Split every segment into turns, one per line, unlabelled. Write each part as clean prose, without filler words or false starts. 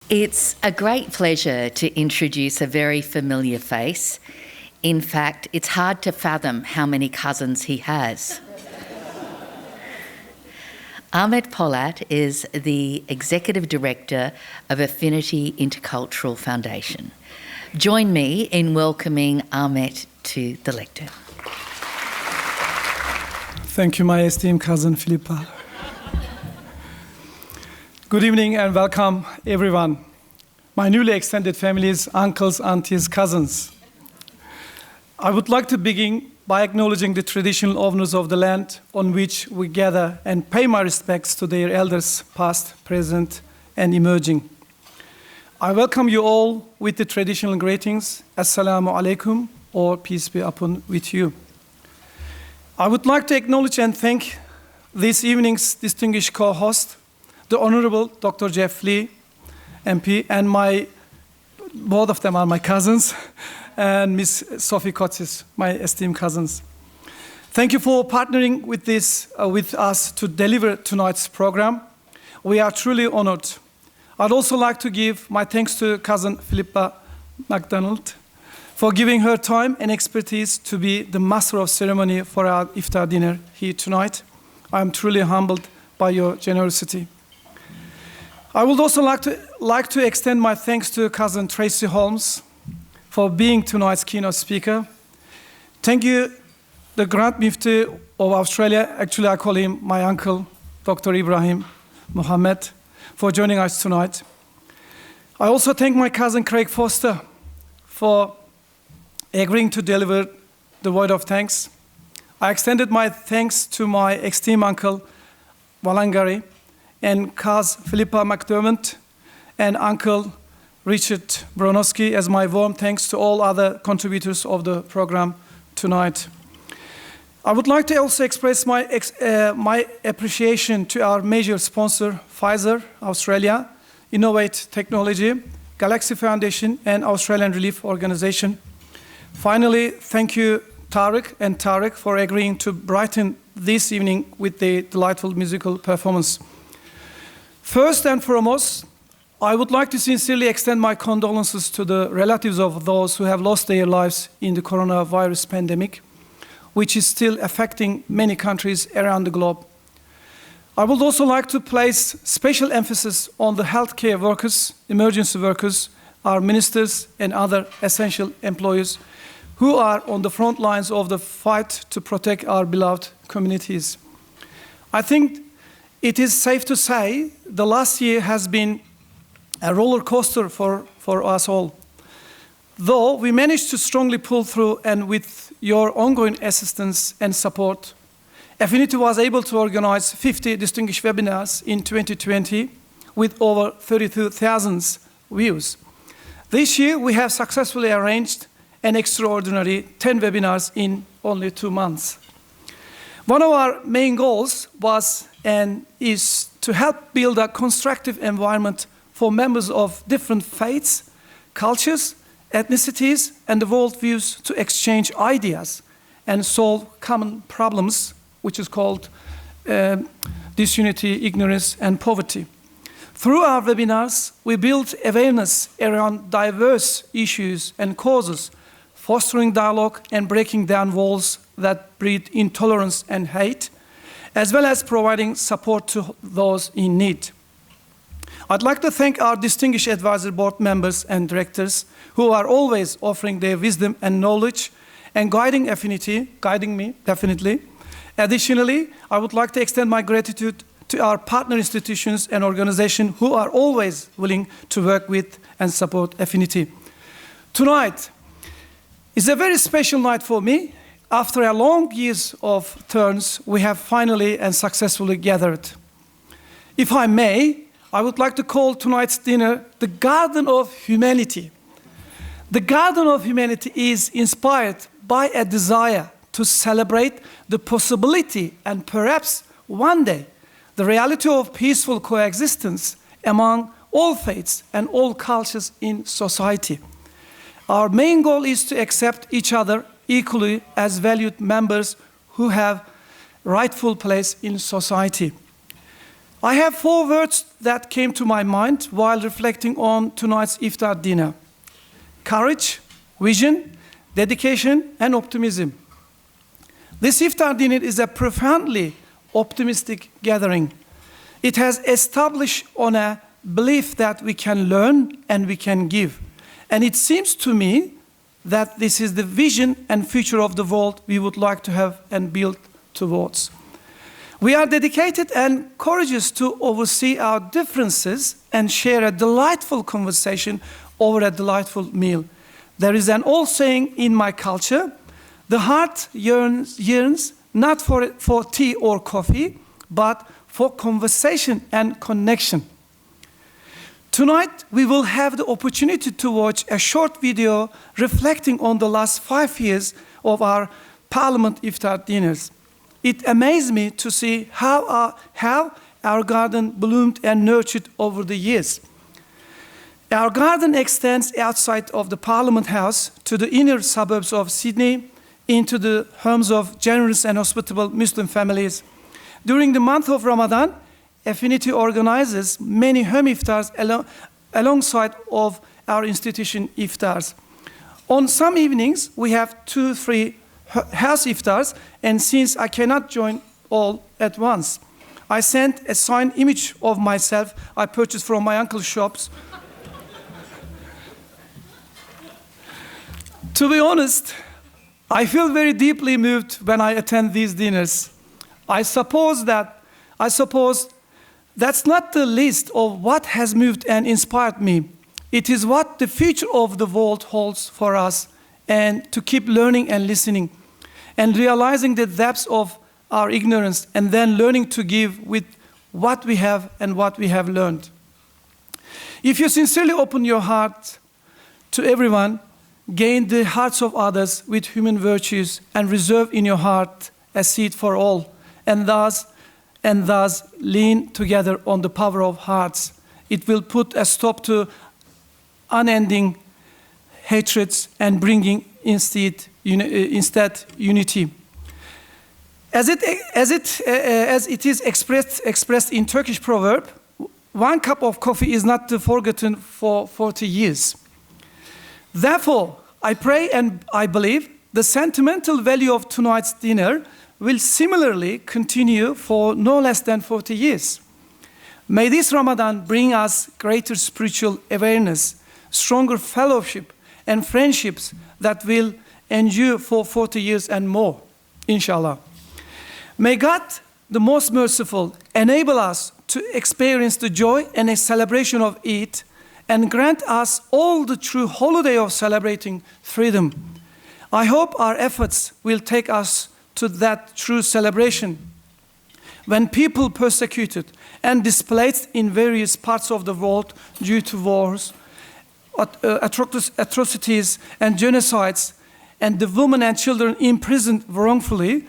It's a great pleasure to introduce a very familiar face. In fact, it's hard to fathom how many cousins he has. Ahmet Polat is the Executive Director of Affinity Intercultural Foundation. Join me in welcoming Ahmet to the lectern.
Thank you, my esteemed cousin Philippa. Good evening and welcome, everyone. My newly extended families, uncles, aunties, cousins. I would like to begin by acknowledging the traditional owners of the land on which we gather and pay my respects to their elders, past, present, and emerging. I welcome you all with the traditional greetings, Assalamu alaikum, or peace be upon with you. I would like to acknowledge and thank this evening's distinguished co-host, the Honorable Dr. Jeff Lee, MP, and both of them are my cousins, and Ms. Sophie Kotsis, my esteemed cousins. Thank you for partnering with us to deliver tonight's program. We are truly honored. I'd also like to give my thanks to cousin Philippa MacDonald for giving her time and expertise to be the master of ceremony for our iftar dinner here tonight. I am truly humbled by your generosity. I would also like to extend my thanks to cousin Tracy Holmes for being tonight's keynote speaker. Thank you, the Grand Mufti of Australia, actually I call him my uncle, Dr. Ibrahim Mohammed, for joining us tonight. I also thank my cousin Craig Foster for agreeing to deliver the word of thanks. I extended my thanks to my esteemed uncle, Walangari, and Kaz Philippa McDermott, and Uncle Richard Bronowski, as my warm thanks to all other contributors of the program tonight. I would like to also express my appreciation to our major sponsor, Pfizer Australia, Innovate Technology, Galaxy Foundation, and Australian Relief Organization. Finally, thank you, Tariq and Tariq, for agreeing to brighten this evening with the delightful musical performance. First and foremost, I would like to sincerely extend my condolences to the relatives of those who have lost their lives in the coronavirus pandemic, which is still affecting many countries around the globe. I would also like to place special emphasis on the healthcare workers, emergency workers, our ministers, and other essential employees who are on the front lines of the fight to protect our beloved communities. I think it is safe to say the last year has been a roller coaster for us all. Though we managed to strongly pull through, and with your ongoing assistance and support, Affinity was able to organize 50 distinguished webinars in 2020 with over 32,000 views. This year, we have successfully arranged an extraordinary 10 webinars in only 2 months. One of our main goals was and is to help build a constructive environment for members of different faiths, cultures, ethnicities, and the worldviews to exchange ideas and solve common problems, which is called disunity, ignorance, and poverty. Through our webinars, we build awareness around diverse issues and causes, fostering dialogue and breaking down walls that breed intolerance and hate, as well as providing support to those in need. I'd like to thank our distinguished advisory board members and directors who are always offering their wisdom and knowledge and guiding me, definitely. Additionally, I would like to extend my gratitude to our partner institutions and organizations who are always willing to work with and support Affinity. Tonight is a very special night for me. After a long years of turns, we have finally and successfully gathered. If I may, I would like to call tonight's dinner the Garden of Humanity. The Garden of Humanity is inspired by a desire to celebrate the possibility and perhaps one day the reality of peaceful coexistence among all faiths and all cultures in society. Our main goal is to accept each other equally as valued members who have rightful place in society. I have 4 words that came to my mind while reflecting on tonight's iftar dinner: courage, vision, dedication, and optimism. This iftar dinner is a profoundly optimistic gathering. It has established on a belief that we can learn and we can give. And it seems to me that this is the vision and future of the world we would like to have and build towards. We are dedicated and courageous to oversee our differences and share a delightful conversation over a delightful meal. There is an old saying in my culture: the heart yearns not for tea or coffee, but for conversation and connection. Tonight, we will have the opportunity to watch a short video reflecting on the last 5 years of our Parliament iftar dinners. It amazed me to see how our garden bloomed and nurtured over the years. Our garden extends outside of the Parliament House to the inner suburbs of Sydney, into the homes of generous and hospitable Muslim families. During the month of Ramadan, Affinity organizes many home iftars alongside of our institution iftars. On some evenings, we have 2-3 house iftars, and since I cannot join all at once, I sent a signed image of myself I purchased from my uncle's shops. To be honest, I feel very deeply moved when I attend these dinners. I suppose that's not the least of what has moved and inspired me. It is what the future of the world holds for us, and to keep learning and listening and realizing the depths of our ignorance, and then learning to give with what we have and what we have learned. If you sincerely open your heart to everyone, gain the hearts of others with human virtues, and reserve in your heart a seat for all, and thus lean together on the power of hearts, it will put a stop to unending hatreds and bringing instead unity. As it is expressed in Turkish proverb, one cup of coffee is not forgotten for 40 years. Therefore, I pray and I believe the sentimental value of tonight's dinner will similarly continue for no less than 40 years. May this Ramadan bring us greater spiritual awareness, stronger fellowship, and friendships that will endure for 40 years and more, inshallah. May God, the most merciful, enable us to experience the joy and a celebration of Eid, and grant us all the true holiday of celebrating freedom. I hope our efforts will take us to that true celebration, when people persecuted and displaced in various parts of the world due to wars, atrocities and genocides, and the women and children imprisoned wrongfully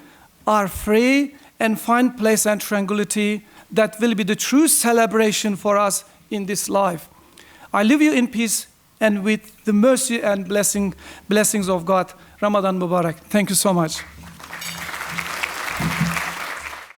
are free and find place and tranquility that will be the true celebration for us in this life. I leave you in peace and with the mercy and blessings of God. Ramadan Mubarak. Thank you so much.